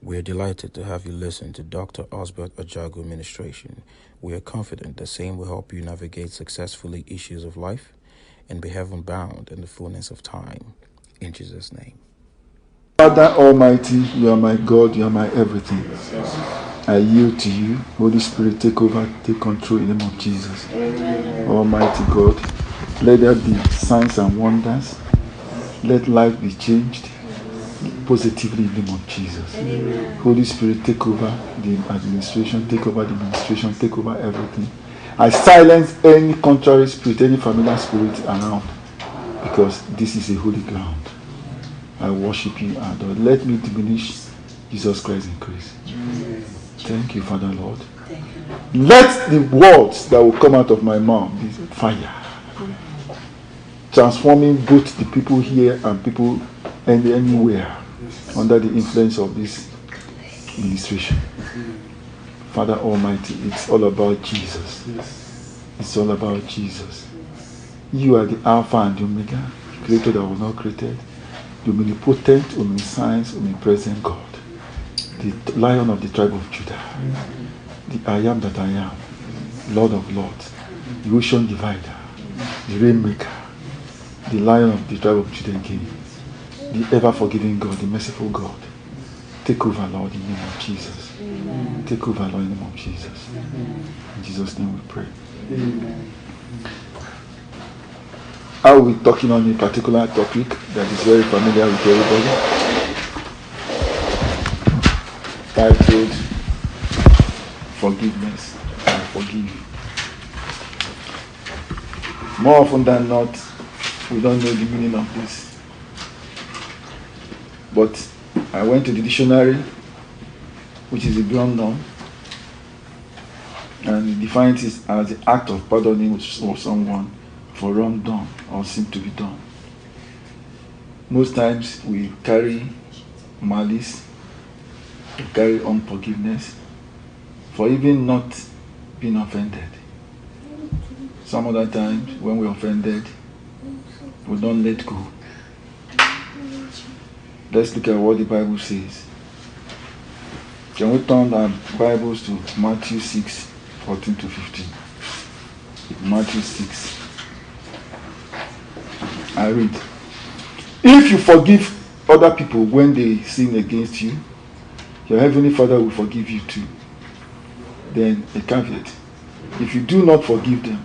We are delighted to have you listen to Dr. Osbert Ajagu Ministration. We are confident the same will help you navigate successfully issues of life and be heaven bound in the fullness of time. In Jesus' name. Father Almighty, you are my God, you are my everything. I yield to you. Holy Spirit, take over, take control in the name of Jesus. Almighty God, let there be signs and wonders. Let life be changed positively in the name of Jesus. Holy Spirit, take over the administration, take over the administration, take over everything. I silence any contrary spirit, any familiar spirit around, because this is a holy ground. I worship you, adore. Let me diminish, Jesus Christ increase. Thank you, Father Lord. Let the words that will come out of my mouth be fire, transforming both the people here and people anywhere under the influence of this ministration. Father Almighty, it's all about Jesus. It's all about Jesus. You are the Alpha and the Omega, creator that was not created, the omnipotent, omniscience, omnipresent God, the Lion of the tribe of Judah, the I am that I am, Lord of Lords, the ocean divider, the rainmaker, the Lion of the tribe of Judah again, the ever-forgiving God, the merciful God. Take over, Lord, in the name of Jesus. Take over, Lord, in the name of Jesus. In Jesus' name we pray. I will be talking on a particular topic that is very familiar with everybody, titled Forgiveness. I forgive. More often than not, we don't know the meaning of this. But I went to the dictionary, which is a ground noun, and it defines it as the act of pardoning someone for wrong done or seem to be done. Most times we carry malice, we carry unforgiveness for even not being offended. Some other times when we're offended, we don't let go. Let's look at what the Bible says. Can we turn our Bibles to Matthew 6, 14 to 15? Matthew 6. I read. If you forgive other people when they sin against you, your heavenly Father will forgive you too. Then a caveat. If you do not forgive them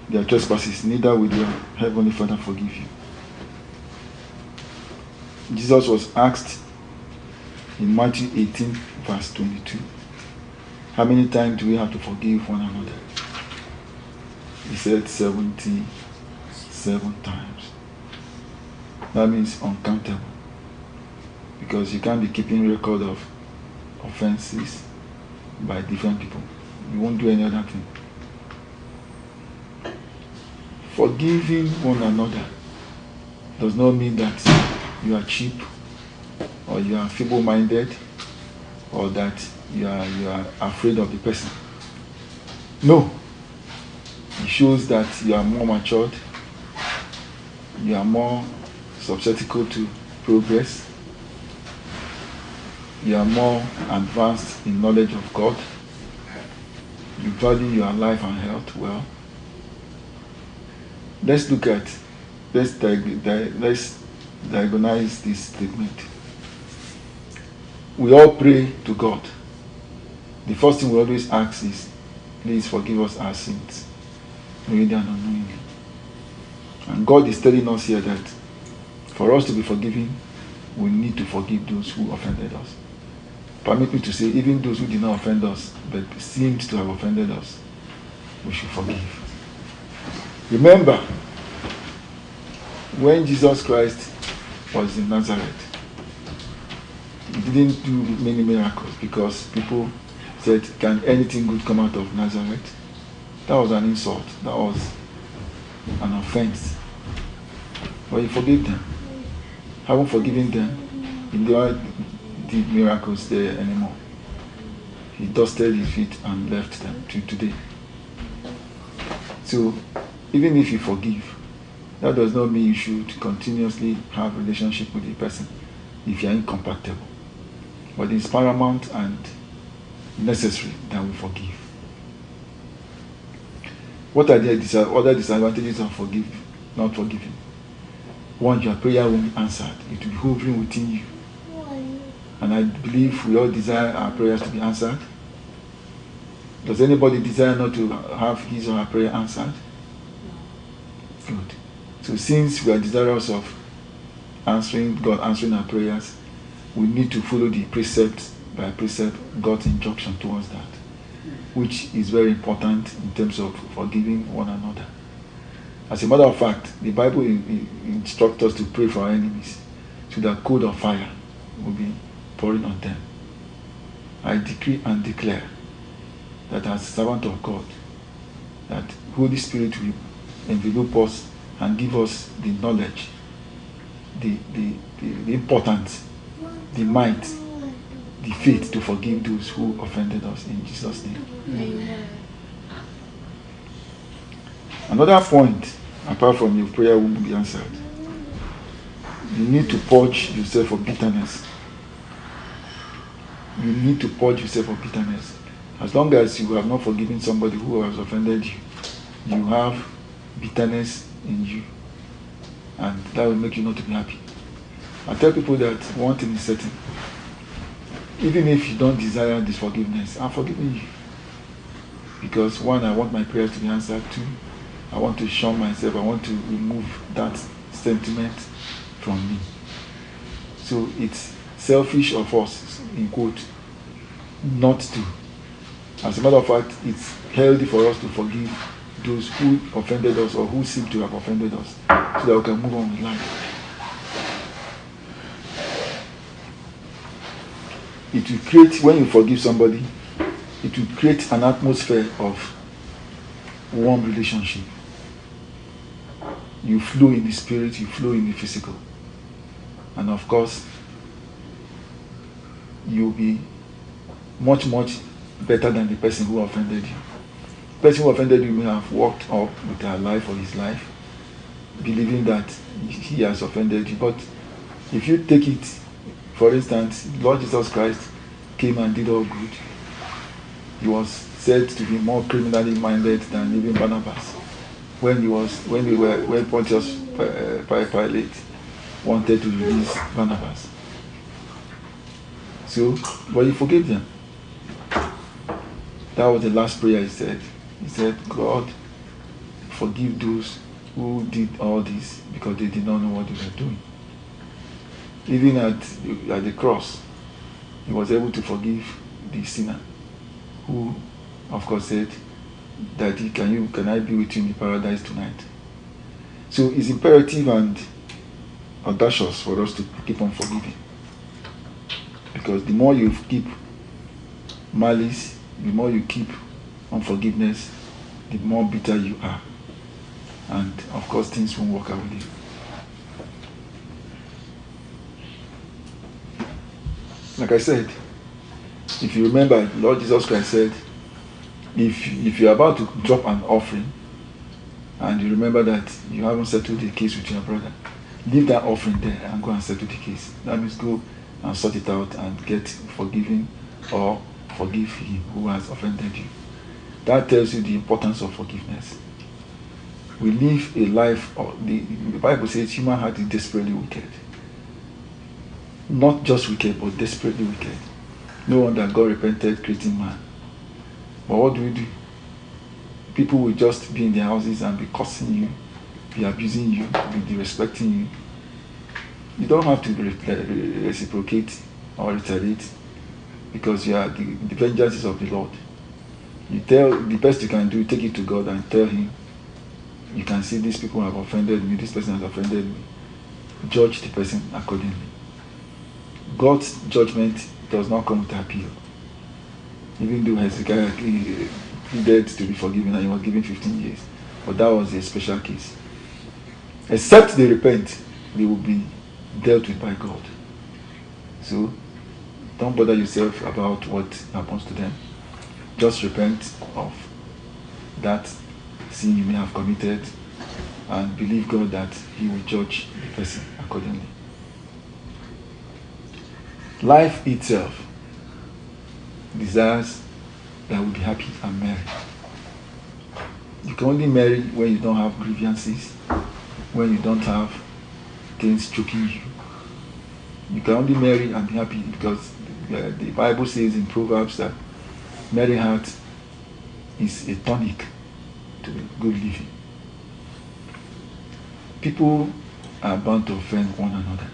their trespasses, neither will your heavenly Father forgive you. Jesus was asked in Matthew 18, verse 22, how many times do we have to forgive one another? He said 77 times. That means uncountable. Because you can't be keeping record of offenses by different people. You won't do any other thing. Forgiving one another does not mean that you are cheap, or you are feeble-minded, or that you are afraid of the person. No. It shows that you are more matured, you are more susceptible to progress, you are more advanced in knowledge of God, you value your life and health well. Let's diagnose this statement. We all pray to God. The first thing we always ask is, please forgive us our sins, knowingly and unknowingly. And God is telling us here that for us to be forgiven, we need to forgive those who offended us. Permit me to say, even those who did not offend us, but seemed to have offended us, we should forgive. Remember, when Jesus Christ was in Nazareth, he didn't do many miracles because people said, can anything good come out of Nazareth? That was an insult. That was an offense. But he forgave them. Having forgiven them, he never did miracles there anymore. He dusted his feet and left them to today. So, even if you forgive, that does not mean you should continuously have a relationship with the person if you are incompatible. But it's paramount and necessary that we forgive. What are the other disadvantages of not forgiving? One, your prayer won't be answered. It will be hovering within you. And I believe we all desire our prayers to be answered. Does anybody desire not to have his or her prayer answered? Good. So since we are desirous of God answering our prayers, we need to follow the precept by precept, God's injunction towards that, which is very important in terms of forgiving one another. As a matter of fact, the Bible instructs us to pray for our enemies, so that coal of fire will be pouring on them. I decree and declare that as a servant of God, that Holy Spirit will envelop us and give us the knowledge, the importance, the might, the faith to forgive those who offended us in Jesus' name. Amen. Another point, apart from your prayer won't be answered, you need to purge yourself of bitterness. You need to purge yourself of bitterness. As long as you have not forgiven somebody who has offended you, you have bitterness in you, and that will make you not to be happy. I tell people that one thing is certain: even if you don't desire this forgiveness, I'm forgiving you. Because one, I want my prayers to be answered. Two, I want to shun myself. I want to remove that sentiment from me. So it's selfish of us, in quote, not to. As a matter of fact, it's healthy for us to forgive those who offended us or who seem to have offended us, so that we can move on with life. It will create, when you forgive somebody, it will create an atmosphere of warm relationship. You flow in the spirit, you flow in the physical. And of course, you'll be much, much better than the person who offended you. The person who offended you may have walked up with her life or his life, believing that he has offended you. But if you take it, for instance, Lord Jesus Christ came and did all good. He was said to be more criminally minded than even Barnabas. When Pontius Pilate wanted to release Barnabas. So, but he forgave them. That was the last prayer he said. He said, God, forgive those who did all this because they did not know what they were doing. Even at the cross, he was able to forgive the sinner who, of course, said, Daddy, can I be with you in the paradise tonight? So it's imperative and audacious for us to keep on forgiving. Because the more you keep malice, the more you keep unforgiveness, the more bitter you are. And of course, things won't work out with you. Like I said, if you remember, Lord Jesus Christ said, if you're about to drop an offering and you remember that you haven't settled the case with your brother, leave that offering there and go and settle the case. That means go and sort it out and get forgiven or forgive him who has offended you. That tells you the importance of forgiveness. We live a life, the Bible says human heart is desperately wicked. Not just wicked, but desperately wicked. No wonder God repented creating man. But what do? People will just be in their houses and be cursing you, be abusing you, be disrespecting you. You don't have to reciprocate or retaliate because you are the vengeance is of the Lord. You tell the best you can do, take it to God and tell him, you can see these people have offended me, this person has offended me. Judge the person accordingly. God's judgment does not come with appeal. Even though Hezekiah pleaded to be forgiven and he was given 15 years. But that was a special case. Except they repent, they will be dealt with by God. So, don't bother yourself about what happens to them. Just repent of that sin you may have committed and believe God that he will judge the person accordingly. Life itself desires that we be happy and merry. You can only marry when you don't have grievances, when you don't have things choking you. You can only marry and be happy because the Bible says in Proverbs that merry heart is a tonic to good living. People are bound to offend one another.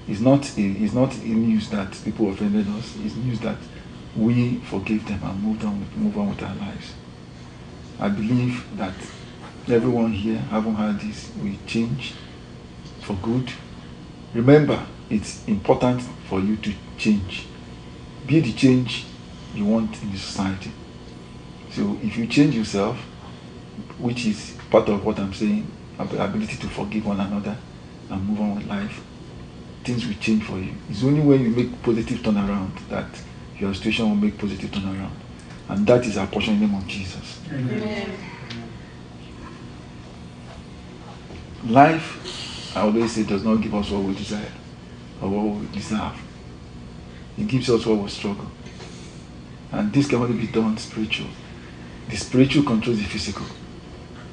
It's not news that people offended us. It's news that we forgave them and move on with our lives. I believe that everyone here, having heard this, will change for good. Remember, it's important for you to change. Be the change you want in the society. So if you change yourself, which is part of what I'm saying, ability to forgive one another and move on with life, things will change for you. It's only when you make positive turnaround that your situation will make positive turnaround. And that is our portion in the name of Jesus. Amen. Life, I always say, does not give us what we desire or what we deserve. It gives us what we struggle. And this can only be done spiritual. The spiritual controls the physical.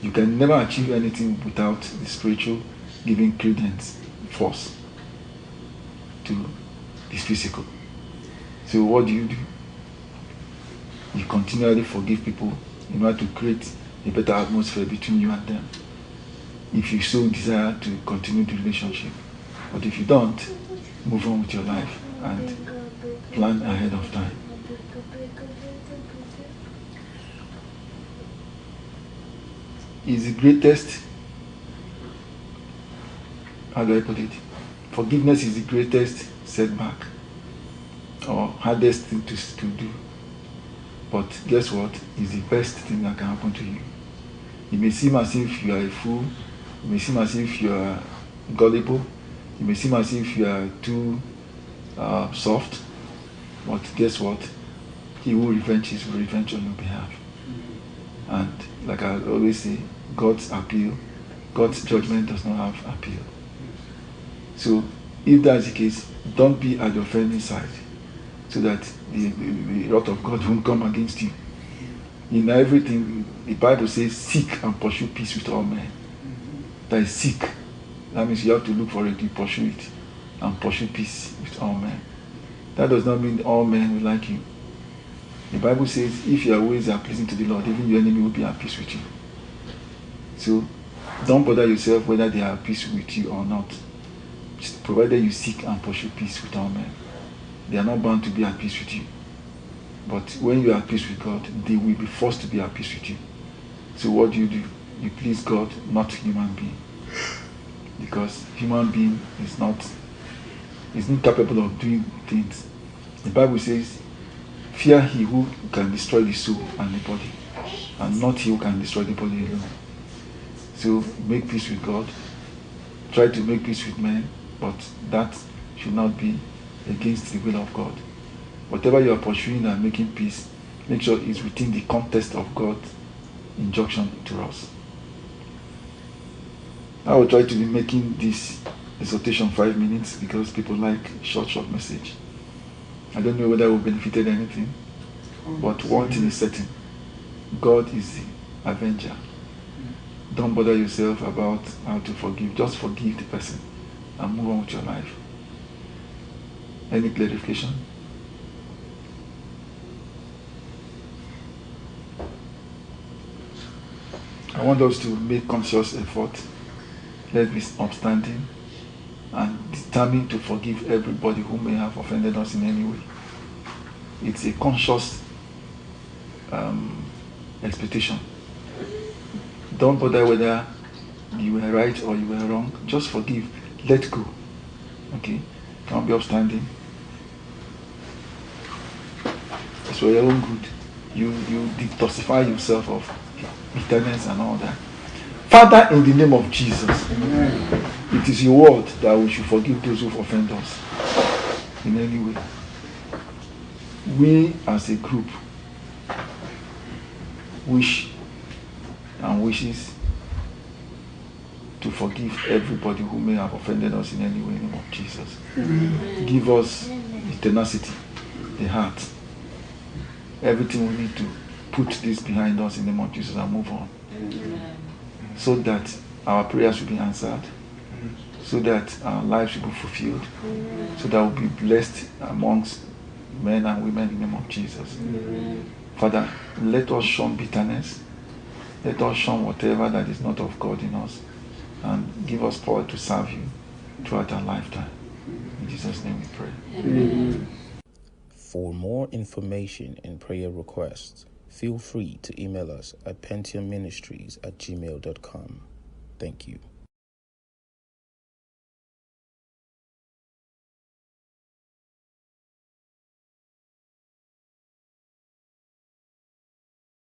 You can never achieve anything without the spiritual giving credence, force to this physical. So what do? You continually forgive people in order to create a better atmosphere between you and them. If you so desire to continue the relationship. But if you don't, move on with your life and plan ahead of time. Is the greatest, how do I put it? Forgiveness is the greatest setback or hardest thing to do. But guess what? It's the best thing that can happen to you. It may seem as if you are a fool. It may seem as if you are gullible. It may seem as if you are too soft. But guess what? He who revenges will revenge on your behalf. And like I always say, God's judgment does not have appeal. So if that's the case, don't be at the offending side so that the wrath of God won't come against you. In everything, the Bible says, seek and pursue peace with all men. That is seek. That means you have to look for it, you pursue it, and pursue peace with all men. That does not mean all men will like you. The Bible says, if your ways are pleasing to the Lord, even your enemy will be at peace with you. So, don't bother yourself whether they are at peace with you or not. Just provided you seek and pursue peace with all men. They are not bound to be at peace with you. But when you are at peace with God, they will be forced to be at peace with you. So what do? You please God, not human being. Because human being is not capable of doing things. The Bible says, fear he who can destroy the soul and the body, and not he who can destroy the body alone. So make peace with God. Try to make peace with men, but that should not be against the will of God. Whatever you are pursuing and making peace, make sure it's within the context of God's injunction to us. I will try to be making this exhortation 5 minutes because people like short message. I don't know whether it will benefited anything, but one thing is certain: God is the avenger. Don't bother yourself about how to forgive. Just forgive the person and move on with your life. Any clarification? I want us to make conscious effort. Let's be upstanding and determined to forgive everybody who may have offended us in any way. It's a conscious expectation. Don't bother whether you were right or you were wrong. Just forgive. Let go. Okay? Don't be upstanding. It's for your own good. You detoxify yourself of bitterness and all that. Father, in the name of Jesus, amen. It is your word that we should forgive those who offend us in any way. We as a group wish and wishes to forgive everybody who may have offended us in any way in the name of Jesus. Give us the tenacity, the heart, everything we need to put this behind us in the name of Jesus and move on. So that our prayers will be answered, so that our lives will be fulfilled, so that we'll be blessed amongst men and women in the name of Jesus. Father, let us shun bitterness. Let us shun whatever that is not of God in us, and give us power to serve you throughout our lifetime. In Jesus' name we pray. For more information and prayer requests, feel free to email us at pentiumministries@gmail.com. Thank you.